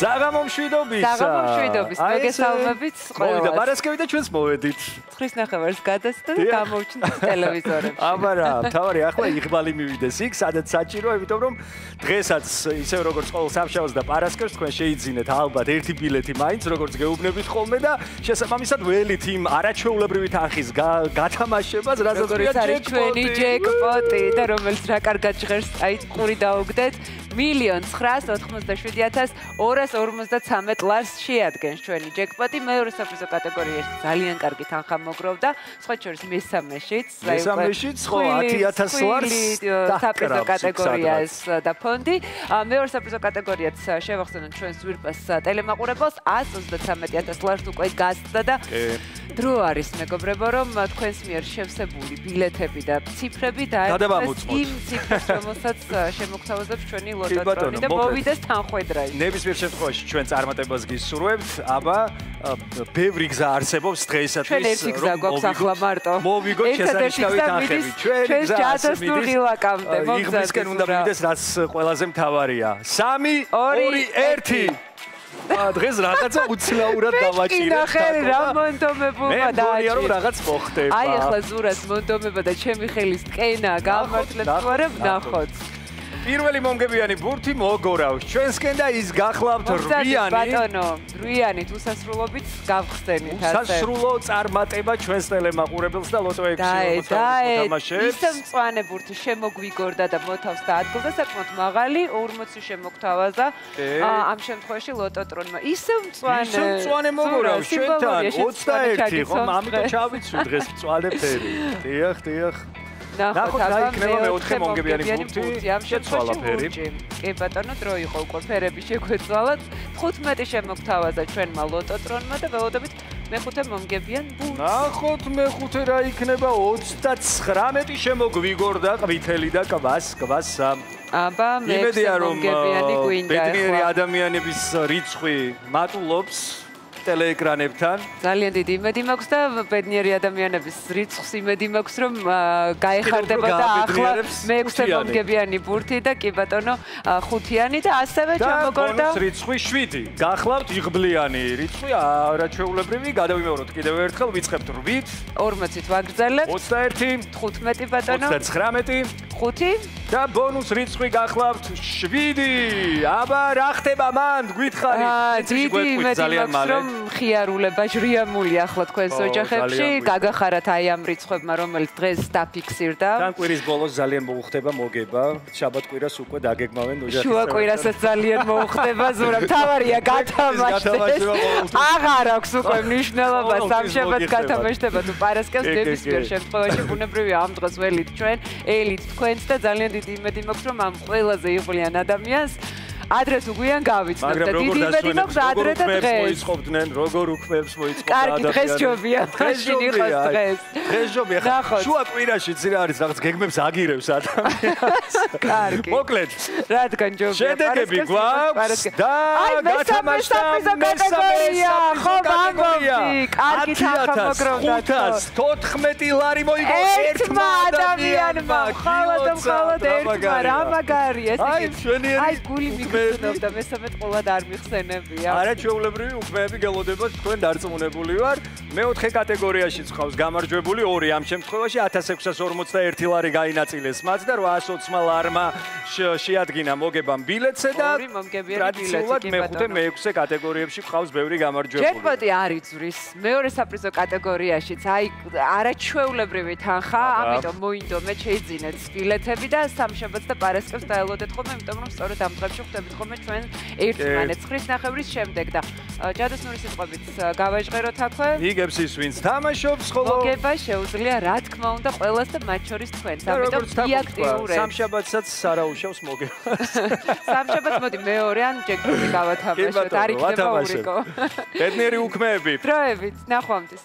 საღამო მშვიდობის. მოგესალმებით ყველას. მოვიდა პარასკევი და ჩვენს მოვედით. 9:00-ს გადასცდა და გამოვჩნდა ტელევიზორებში. აბა რა, თავარი ახლა იღბალი მივიდეს იქ, სადაც საჭიროა, იმიტომ რომ დღესაც ისევ როგორც ყოველ სამშაბათს და პარასკევს თქვენ შეიძინეთ ალბათ ერთი ბილეთი მაინც, როგორც გეუბნებით ხოლმე და შესაბამისად ველით იმ არაჩვეულებრივი თანხის გათამაშებას, რასაც არის ჩვენი ჯეკპოტი და რომელიც რა კარგად ჟღერს, აი ყური დაუგდეთ. 1,997,253 ლარს შეადგენს ჩვენი ჯეკპოტი. მეორე საფრთხო კატეგორიაში ძალიან კარგი თანხა მოგროვდა. სხვა შორის მესამეშიც, მესამეშიც ხო 10,000 ლარს საფრთხო კატეგორიას და ფონდი. მეორე საფრთხო კატეგორიაც შევახსენოთ ჩვენს ვირპას ტელემაყურებელს 133,000 ლარს უკვე გასცდა და დრო არის მეგობრებო რომ თქვენს მიერ შევსებული ბილეთები და ციფრები დაერქვეს იმ ციფრებს რომელსაც შემოგთავაზებს ჩვენი ლოტოტრონი და მოვიდეს თანხვედრაში. ნებისმიერ შემთხვევაში ჩვენ წარმატებას გისურვებთ. აბა ბევრი გზა არსებობს დღეისათვის ჩვენ ერთი გზა გვაქვს ახლა მარტო. მოვიგოთ შესანიშნავი თანხები. ჩვენი გზა ჯადოსნურ ღილაკამდე იღბლისკენ უნდა მივიდეს რაც ყველაზე მთავარია. 3, 2, 1 დღეს რაღაცა უცნაურად დავაჭირეთ. ნახე რა მონდომებულმა და რომ რაღაც მოხდება. აი ახლა ზურას მონდომება და ჩემი ხელის ტკენა გამართლებს თუ არა ვნახოთ. პირველი მომგებიანი ბურთი მოგორავს ჩვენსკენ და ის გახლავთ რვიანი. ბატონო, რვიანით უსასრულობით გავხსენით ასე. უსასრულო წარმატება ჩვენს ტელემაყურებელს და ლოტო 6 მოთამაშეს. ისე მწვანე ბურთი შემოგვიგორდა და მოთავს და ადგილდა საკმაოდ მაღალი 40 შემოგთავაზა. ამ შემთხვევაში ლოტოტრონმა ისე მწვანე მოგორავს ჩვენთან 21 ხომ ამიტომ ჩავიცვი დღეს მწვანე ფერი. დიახ. ნახოთ რა იქნება მეოთხე მომგებიანი ბურთი. ამ შემთხვევაში კი ბატონო დრო იყო უკვე ფერები შეგვეცვალათ. 15 შემოგთავაზა ჩვენმა ლოტოტრონმა და ველოდებით მეხუთე მომგებიან ბურთს. ნახოთ მეხუთე რა იქნება 39 შემოგვიგორდა ყვითელი და კვასა. აბა მეხუთე მომგებიანი გვინდა. ბედნიერი ადამიანების რიცხვი მატულობს ტელეეკრანებთან. ძალიან დიდი იმედი მაქვს და ბედნიერი ადამიანების რიცხვს იმედი მაქვს რომ გაეხარდება და ახლა მეექვსე მომგებიანი ბურთი და კი ბატონო ხუთიანი და ასევე ჩამოგორდა ბონუს რიცხვი 7. გახლავთ იღბლიანი რიცხვი არაჩვეულებრივი. გადავიმეოროთ კიდევ ერთხელ ვიწყებთ 8. 40-ით ვაგრძელებ. 21, 15 ბატონო. 19, 5 და ბონუს რიცხვი გახლავთ 7. აბა რა ხდება მან გითხარით? დიდი იმედი მაქვს რომ ხიარულება ჟრიამული ახლა თქვენს ოჯახებში გაგახარათ აი ამ რიცხვებმა რომელიც დღეს დაფიქსირდა. თან კვირის ბოლოს ძალიან მოუხდება მოგება. შაბათ კვირას უკვე დაგეგმავენ ოჯახის. შუა კვირასაც ძალიან მოუხდება ზურა. თავარია გათამაშდეს. აღარ აქვს უკვე მნიშვნელობა სამშაბათს გათამაშდება თუ პარასკევს ნებისმიერ შემთხვევაში ბუნებრივია ამ დღეს ველით ჩვენ ელით თქვენს და ძალიან დიდი იმედი მაქვს რომ ამ ყველაზე იღბლიან ადამიანს ადრეს უგვიან გავიცნობთ და დიდი იმედი მაქვს ადრე და დღეს მოიწყობდნენ როგორ უქმებს მოიწყობდა კარგი დღეს ჯობია მაშინ იყოს დღეს ჯობია შუა კვირაში ძირა არის რაღაც გეგმებს აგირებს ადამიანს კარგი მოკლედ რადგან ჯობია შედეგები გვაქვს და გათამაშდა კატეგორია ხო გამოვდი კარგი თანხა მოგროვდა 514 ლარი მოიგო ერთმა ადამიანმა მხოლოდ ერთმა რა მაგარია ესე აი გული მიგწნობდა მესამედ ყოლად არ მიხსენებია არაჩვეულებრივი უქმეები გელოდება თქვენ დარწმუნებული ვარ მეოთხე კატეგორიაში ხავს გამარჯვებული 2 ამ შემთხვევაში 1641 ლარი გაინაწილეს მათ და 820 ლარმა შეადგინა მოგებამ ბილეთზე და ტრადიციულად მეხუთე მეექვსე კატეგორიებში ხავს ბევრი გამარჯვებული ჯეკპოტი არ იწვრის მეორე საფრიზო კატეგორიაშიც აი არაჩვეულებრივი თანხა ამიტომ მოინდომეთ შეიძინეთ ბილეთები და სამშაბათს და პარასკევს დაელოდეთ ხოლმე იმიტომ რომ სწორედ ამ დღეებში ხდებით ხოლმე ჩვენ ერთმანეთს 9:00 შემდეგ და ჯადოსნური სიტყვებით გავაჟღეროთ აქვე იგებს ის ვინც თამაშობს ხოლო მოგება შეუძლია რა თქმა უნდა ყველას და მათ შორის თქვენს ამიტომ იაქტიურეთ სამშაბათსაც არაუშავს მოგებას სამშაბათს მოდი მეორე ან ჯეკპოტი გავათამაშოთ არ იქნება ურიკო ბედნიერი უქმეები დროებით ნახვამდის